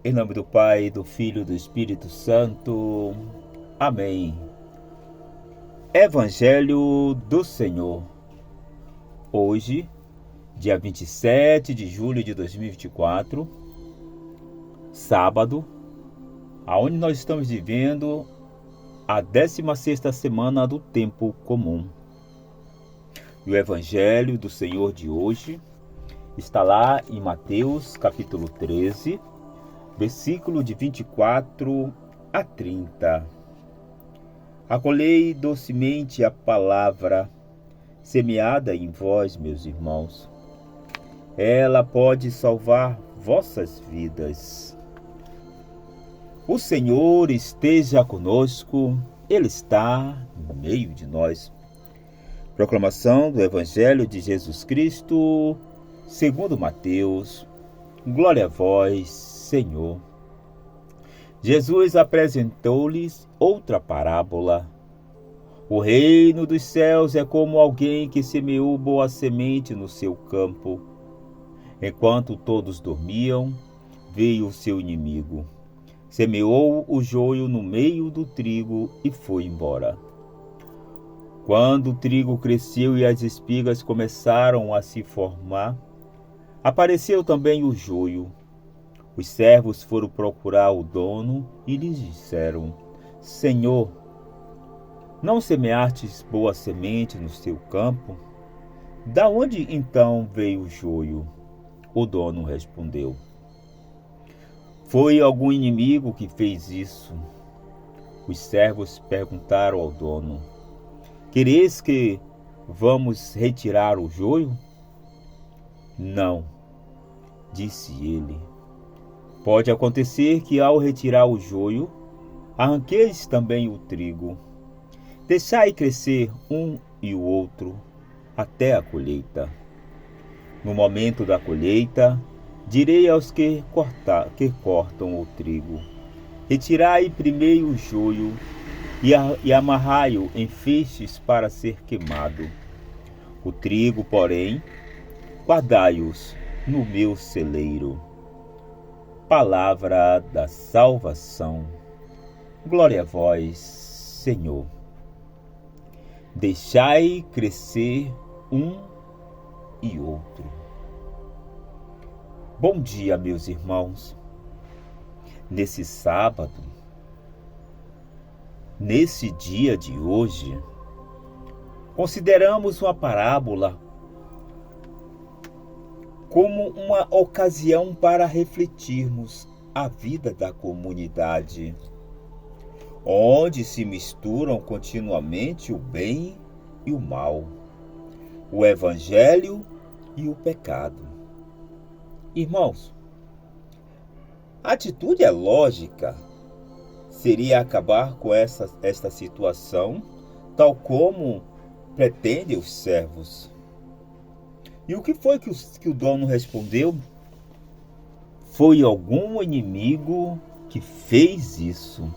Em nome do Pai, do Filho e do Espírito Santo. Amém. Evangelho do Senhor. Hoje, dia 27 de julho de 2024, sábado, aonde nós estamos vivendo a 16ª semana do tempo comum. E o Evangelho do Senhor de hoje está lá em Mateus, capítulo 13, versículo de 24 a 30. Acolhei docemente a palavra semeada em vós, meus irmãos. Ela pode salvar vossas vidas. O Senhor esteja conosco, Ele está no meio de nós. Proclamação do Evangelho de Jesus Cristo, segundo Mateus. Glória a vós, Senhor. Jesus apresentou-lhes outra parábola. O reino dos céus é como alguém que semeou boa semente no seu campo. Enquanto todos dormiam, veio o seu inimigo. Semeou o joio no meio do trigo e foi embora. Quando o trigo cresceu e as espigas começaram a se formar, apareceu também o joio. Os servos foram procurar o dono e lhes disseram: Senhor, não semeastes boa semente no seu campo? Da onde então veio o joio? O dono respondeu: Foi algum inimigo que fez isso. Os servos perguntaram ao dono: Quereis que vamos retirar o joio? Não, disse ele. Pode acontecer que ao retirar o joio, arranqueis também o trigo. Deixai crescer um e o outro até a colheita. No momento da colheita, direi aos que cortam o trigo: Retirai primeiro o joio e amarrai-o em feixes para ser queimado. O trigo, porém, guardai-os no meu celeiro. Palavra da salvação. Glória a vós, Senhor. Deixai crescer um e outro. Bom dia, meus irmãos. Nesse sábado, nesse dia de hoje, consideramos uma parábola como uma ocasião para refletirmos a vida da comunidade, onde se misturam continuamente o bem e o mal, o evangelho e o pecado. Irmãos, a atitude é lógica, seria acabar com esta situação, tal como pretendem os servos. E o que foi que o dono respondeu? Foi algum inimigo que fez isso.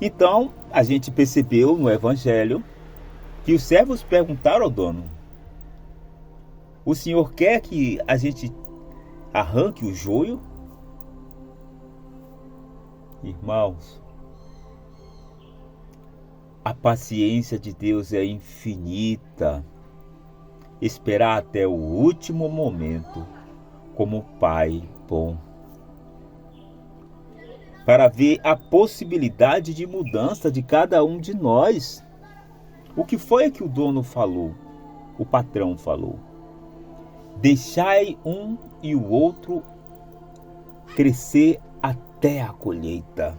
Então, a gente percebeu no Evangelho que os servos perguntaram ao dono: O Senhor quer que a gente arranque o joio? Irmãos, a paciência de Deus é infinita. Esperar até o último momento, como Pai bom, para ver a possibilidade de mudança de cada um de nós. O que foi que o dono falou? O patrão falou: Deixai um e o outro crescer até a colheita.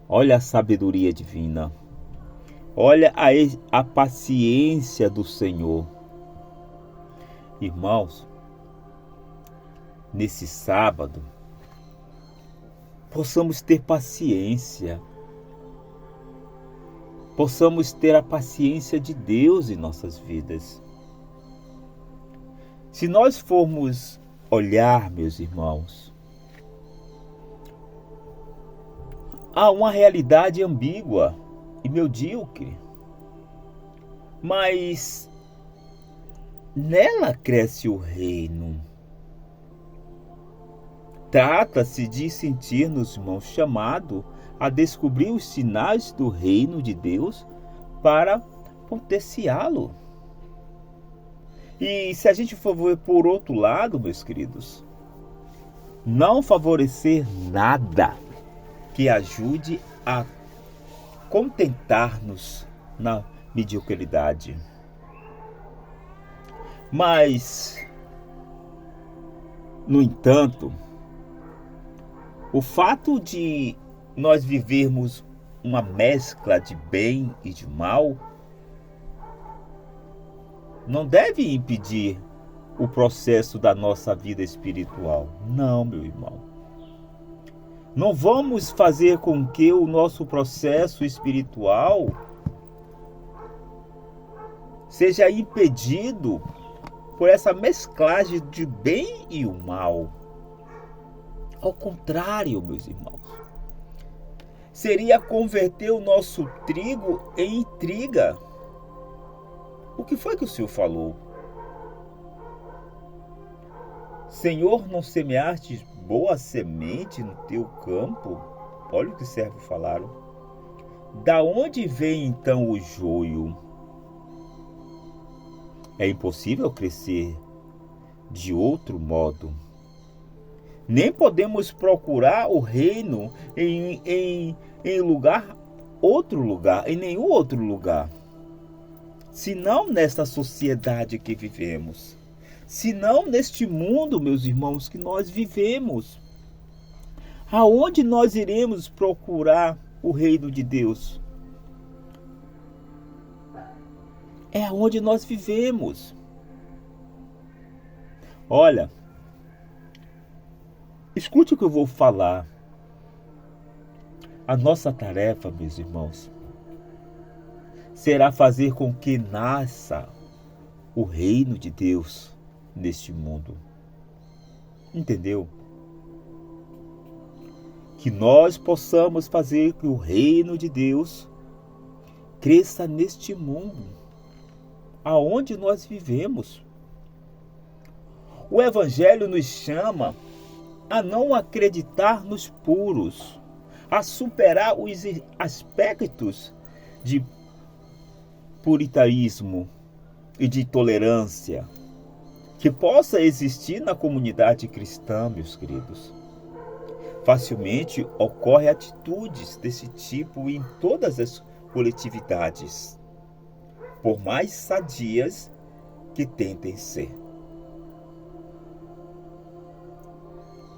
Olha a sabedoria divina. Olha a paciência do Senhor. Irmãos, nesse sábado, possamos ter paciência. Possamos ter a paciência de Deus em nossas vidas. Se nós formos olhar, meus irmãos, há uma realidade ambígua e medíocre, mas nela cresce o reino. Trata-se de sentir-nos, irmãos, chamado a descobrir os sinais do reino de Deus para potenciá-lo. E se a gente for ver por outro lado, meus queridos, não favorecer nada que ajude a contentar-nos na mediocridade. Mas, no entanto, o fato de nós vivermos uma mescla de bem e de mal não deve impedir o processo da nossa vida espiritual. Não, meu irmão. Não vamos fazer com que o nosso processo espiritual seja impedido por essa mesclagem de bem e o mal. Ao contrário, meus irmãos, seria converter o nosso trigo em intriga. O que foi que o Senhor falou? Senhor, não semeaste boa semente no teu campo? Olha o que os servos falaram. Da onde vem então o joio? É impossível crescer de outro modo. Nem podemos procurar o reino em nenhum outro lugar, senão nesta sociedade que vivemos, senão neste mundo, meus irmãos, que nós vivemos. Aonde nós iremos procurar o reino de Deus? É onde nós vivemos. Olha, escute o que eu vou falar. A nossa tarefa, meus irmãos, será fazer com que nasça o reino de Deus neste mundo. Entendeu? Que nós possamos fazer que o reino de Deus cresça neste mundo, aonde nós vivemos. O Evangelho nos chama a não acreditar nos puros, a superar os aspectos de puritanismo e de tolerância que possa existir na comunidade cristã, meus queridos. Facilmente ocorrem atitudes desse tipo em todas as coletividades, por mais sadias que tentem ser.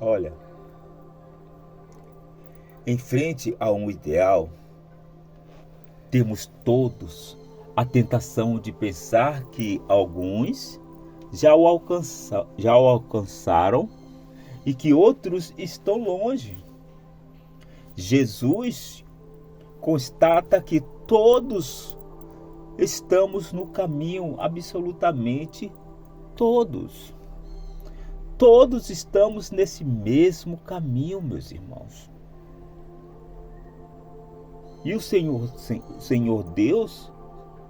Olha, em frente a um ideal, temos todos a tentação de pensar que alguns já o alcançaram e que outros estão longe. Jesus constata que todos estamos no caminho, absolutamente todos. Todos estamos nesse mesmo caminho, meus irmãos. E o Senhor Deus,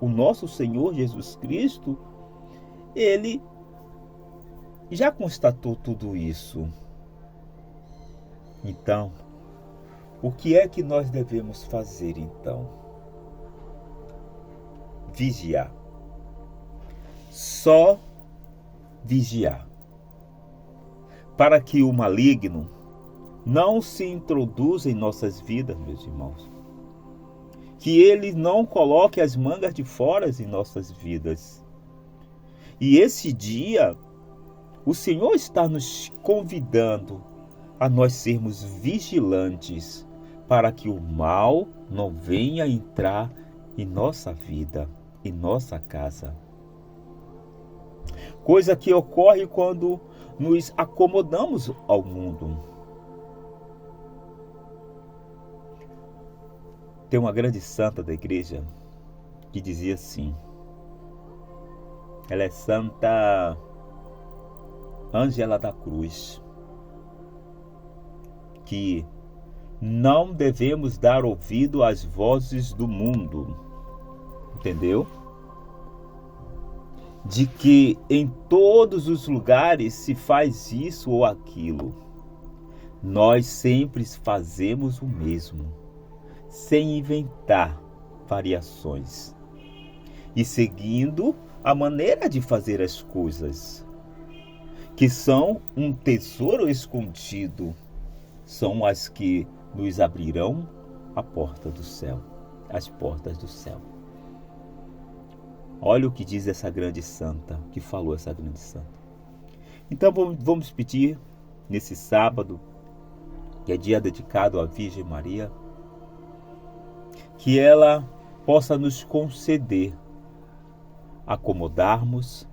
o nosso Senhor Jesus Cristo, Ele já constatou tudo isso. Então, o que é que nós devemos fazer então? Vigiar. Só vigiar. Para que o maligno não se introduza em nossas vidas, meus irmãos. Que ele não coloque as mangas de fora em nossas vidas. E esse dia, o Senhor está nos convidando a nós sermos vigilantes para que o mal não venha entrar em nossa vida, em nossa casa. Coisa que ocorre quando nos acomodamos ao mundo. Tem uma grande santa da igreja que dizia assim, ela é Santa Ângela da Cruz, que não devemos dar ouvido às vozes do mundo, entendeu? De que em todos os lugares se faz isso ou aquilo. Nós sempre fazemos o mesmo, sem inventar variações e seguindo a maneira de fazer as coisas, que são um tesouro escondido, são as que nos abrirão a porta do céu, as portas do céu. Olha o que diz essa grande santa, que falou essa grande santa. Então vamos pedir nesse sábado, que é dia dedicado à Virgem Maria, que ela possa nos conceder acomodarmos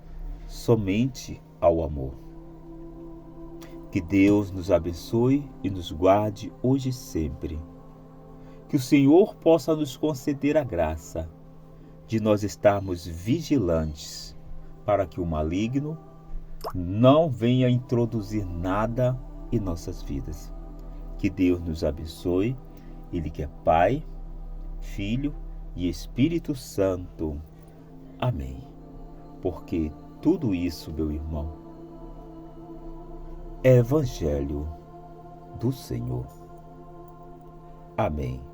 somente ao amor. Que Deus nos abençoe e nos guarde hoje e sempre. Que o Senhor possa nos conceder a graça de nós estarmos vigilantes para que o maligno não venha introduzir nada em nossas vidas. Que Deus nos abençoe, Ele que é Pai, Filho e Espírito Santo. Amém. Porque tudo isso, meu irmão, é Evangelho do Senhor. Amém.